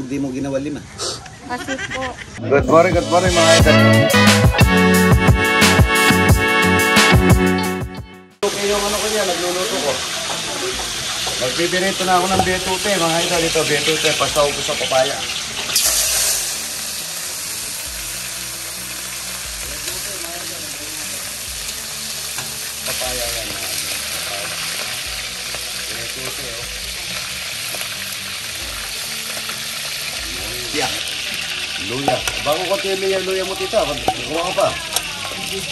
di mo ginawa 5? Kasi po. Good morning mga idol. Okay yung ano ko niya, nagluluto ko. Magpipirito na ako ng betute mga idol. Ito betute, pasaw ko sa papaya. Papaya yan. Betute oh. Yeah. Luya. Bago ko tayo yung luya mo tita. Kuha ka pa.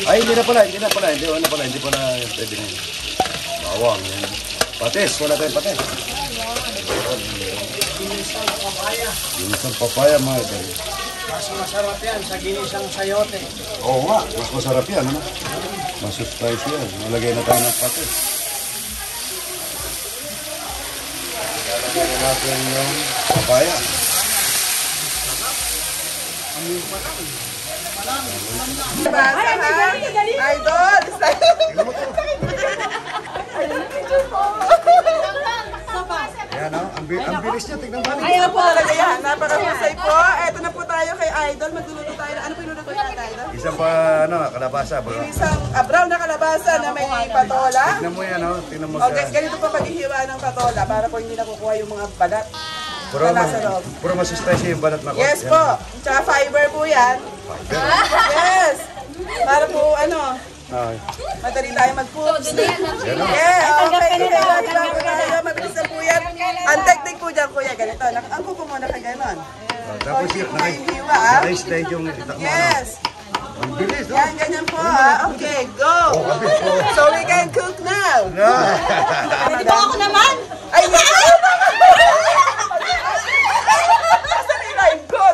Ay, hindi na pala. Hindi pala pwede na yun. Bawang yan. Patis. Wala tayong patis. Ginisang papaya mga ito. Mas masarap yan sa ginisang sayote. Oo nga. Mas masarap yan. Ano? Mas spicy yan. Malagay na tayo ng patis. Lalagyan na natin yung papaya. Idol! Ayan o, ang bilis niya, tignan ba? Ayun po talaga yan, napakahusay po. Eto na po tayo kay Idol, magluluto tayo. Ano po yung luto natin, Idol? Isang pa, kalabasa. Isang brown na kalabasa na may patola. Tignan mo yan o, tignan mo Okay, ganito po paghihiwa ng patola para po hindi nakukuha yung mga balat. Puro masustansya yung balat na ko. Yes po, tsaka fiber po yan. Yes! Para po madali tayo mag-foods. Yeah, okay. Bago tayo, mabilis na po yan. Ang technique po dyan, kuya, ganito. Ang kuko muna ka ganon. Tapos Okay, yun, po yung hiwa, naka-slide yung itak mo. Yes. Ang bilis, no? Yan, ganyan po, Okay, go. So we can cook now. Pwede ba ako naman? Ay,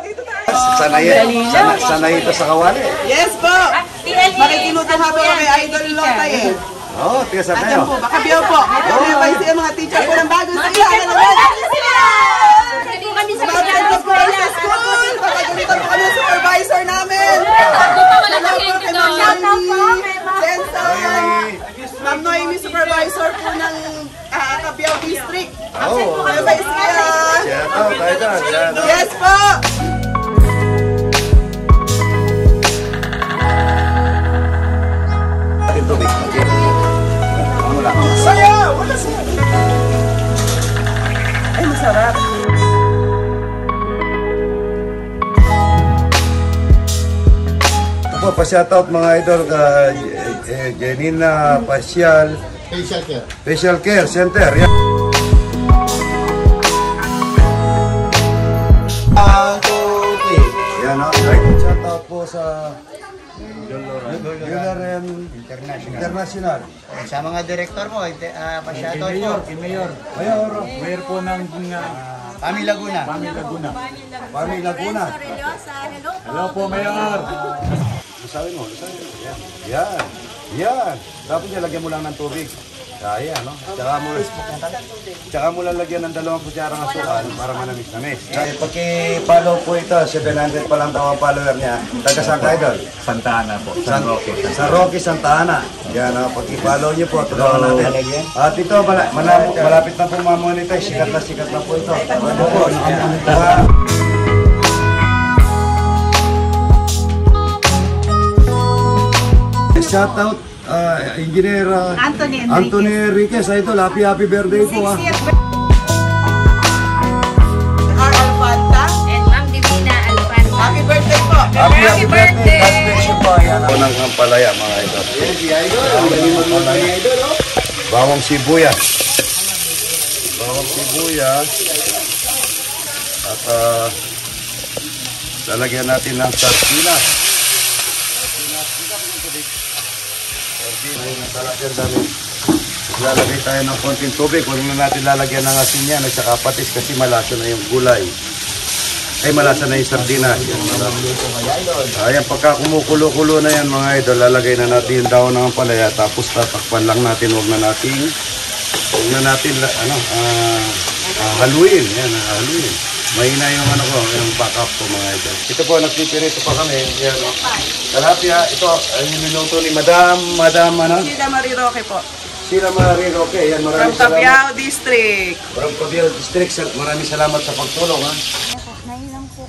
dito tayo. Sanay ito sa kawali. Yes po. Makikinuto nga po kay Idol Lotay eh. Oo, tiga sa Ayan kayo. po, baka biyaw po. May pa siya mga teacher po ng bagong sila. Pwede kami sa Bakit po kami sa school? Baka gamitan po kami ng supervisor namin. Ma'am Noemi, supervisor po ng Cabiao District. Oo. Ano ba siya? Yes po. Tubig. Saya! Wala siya! Ay, masarap. Ito po, pa-shoutout mga idol ka Janina Facial Care Center. Yan. Yan o. Shoutout po sa Yularen International. Sa mga direktor mo, pa-shoutout po. Mayor po ng Pami Laguna. Pami Laguna. Hello po, Mayor. Lusawin mo. Yan. Yan. Tapos lagyan mo lang ng tubig. Kaya, no? Tsaka mo lang lagyan ng 2 kutsarang asukal para manamis-namis. Paki-follow po ito. 700 pa lang daw ang follower niya. Taga saan ka, Idol? Santa Ana po. San Roque. San Roque, Santa Ana. Yan, pag-follow niyo po. Tulungan natin. At ito, malapit na po mamonetize. Sikat na po ito. Shout out Engineer Anthony Enriquez. Ito, happy birthday po. Alfanta and Ma'am Divina Alfanta. Happy birthday po. Happy birthday. God bless you po. Ayan. Ito ng kampalaya mga idol. Bawang sibuyas. At lalagyan natin ng sardinas. Lalagay tayo ng konting tubig. Huwag na natin lalagyan ng asin yan at saka patis kasi malasa na yung gulay. Ay, malasa na yung sardinas. Ayan, pagka kumukulo-kulo na yan mga idol, lalagay na natin yung daon ng ampalaya tapos tatakpan lang natin. Huwag na natin haluin. Yan, haluin. Mahina yung yung backup ko mga idol. Ito po, nagpipirito pa kami. Yan, Talapia, ito ay niluto ni Madam, Sila Mariroque po. Sila Mariroque. Yan, From Cabiao District. From Cabiao District. Maraming salamat sa pagtulong, ha.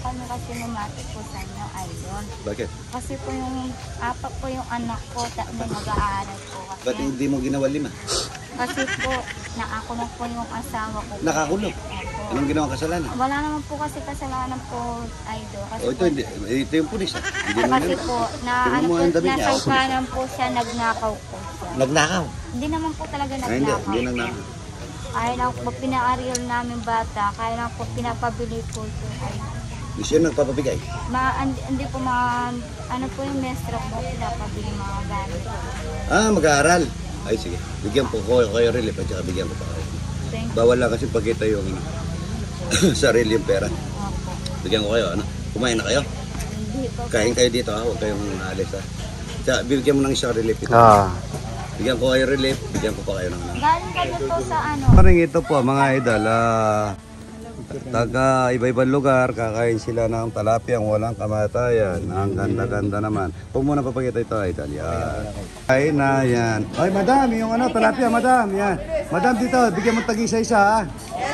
kami kasi lumapit po sa inyo, Idol. Bakit? Kasi po yung apat po yung anak ko, may mag-aaral po. Ba't Kasi, hindi mo ginawa 5? kasi po, nakakulong po yung asawa ko. Nakakulong? Opo. Anong ginawang kasalanan? Wala naman po kasi kasalanan po, Idol. Kasi O ito, hindi. Ito yung pulis. Hindi mo Kasi yan. po, na Tingnan ano mo po, ang damit niya, nasa oh. kanan po siya, nagnakaw po siya. Nagnakaw? Hindi naman po talaga Ay, hindi. nagnakaw. Hindi nagnakaw. Kaya lang po pina-ariel namin bata, kaya lang po pinapabili po ito. Hindi siya nagpapabigay. Hindi po ano po yung mestra po, pinapabili mga gamit. Mag-aaral. Ay, sige. Bigyan po ko kayo relief at saka bigyan ko pa kayo. Thank you. Bawal lang kasi pagkita yung sarili yung pera. Opo. Bigyan ko kayo, ano? Kumain na kayo? Hindi po. Kain kayo dito, ha? Huwag kayong alis, ha? Tsaka, bigyan mo ng isang relief ito. Bigyan ko kayo relief, bigyan ko pa kayo ng Galing kami po sa ano. Parang ito po mga idol, taga iba-ibang lugar, kakain sila ng talapyang walang kamatayan. Ang ganda-ganda naman. Huwag muna papakita ito idol, yan. Ay na yan. Ay madam, yung ano, talapya madam, yan. Madam dito, bigyan mo tag-isa-isa ha.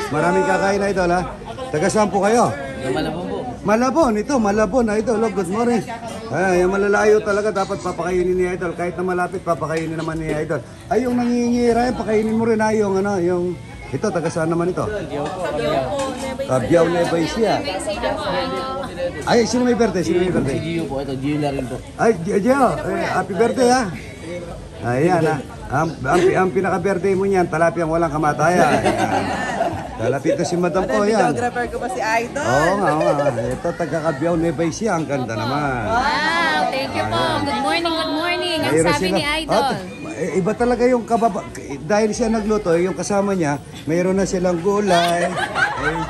Maraming kakain na idol ha. Taga saan po kayo? Malabon po. Malabon, ito, Malabon idol. Good morning. Ay, yung malalayo talaga dapat papakainin ni idol. Kahit na malapit, papakainin naman ni idol. Ay, yung nangingira yan, pakainin mo rin ha, yung ano, yung... Ito, taga saan naman ito? Tabiao Nueva Ecija. Ay, sino may birthday? Sino may birthday? Si Gio po, ito, Gio na rin po. Ay, Gio, happy birthday ha. Ayan ha. Ang pinaka-birthday mo niyan, talapyang walang kamatayan. Lalapit na si Madam po yan. Videographer ko pa si Idol. Oo nga, oo nga. Ito, taga-Cabiao Nueva Ecija. Ang ganda naman. Wow, thank you po. Good morning, good morning. Ang Mayroon sabi sila- ni Idol. Iba talaga yung kababa. Dahil siya nagluto, yung kasama niya, mayroon na silang gulay.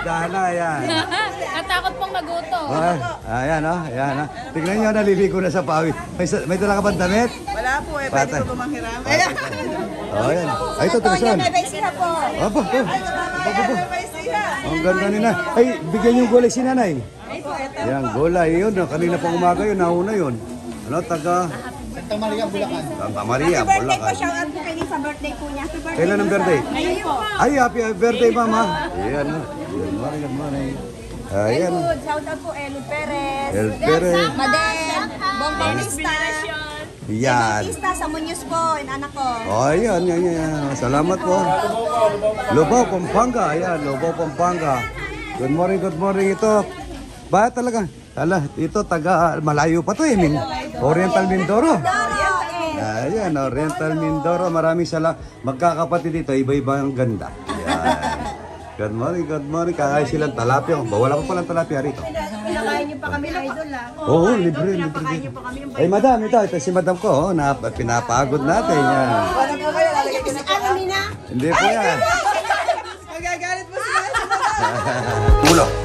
Dana, yan. Natakot pong magutom. Ayan, oh. Ayan, oh. Tignan niyo, naliligo na sa pawis. May dala ka bang damit? Wala po eh, pwede Patay. ko tumanghiram. Oh, ayan. Ay, ito, taga saan? po. Opo, opo. May siya. Ang ganda nila. Ay, bigyan yung gulay si nanay. Yan, gulay yun. Kanina pang umaga yun, nauna yun. Ano, taga... Santa Maria, Bulacan. Santa Maria, Bulacan. Shout out po kayo sa birthday po niya. Happy birthday. Kailan ang birthday? Ngayon po. Ay, happy birthday, mama. Ayan, oh. Good morning, good morning. Ayan, oh. Shout out po Elud Perez. El Perez. Madem. Bong Bautista. Yan. Bautista sa Muñoz po, yung anak ko. Oh, ayan, yan, yan. Salamat po. Lubao, Pampanga. Ayan, Lubao, Pampanga. Good morning ito. Ba talaga? Ala, ito taga malayo pa to eh. Oriental Mindoro. Ayan, Oriental Mindoro. Maraming magkakapatid dito. Iba-iba ang ganda. Ayan. Good morning. Kakain silang talapia. Wala pa palang talapia rito. Pinakain niyo pa kami, Idol Oo, libre. Ay, madam, ito si madam ko. Pinapagod natin. Yan. Wala po kayo, lalagay ko na po. Almina. Hindi po yan. Magagalit mo sila. Ulo.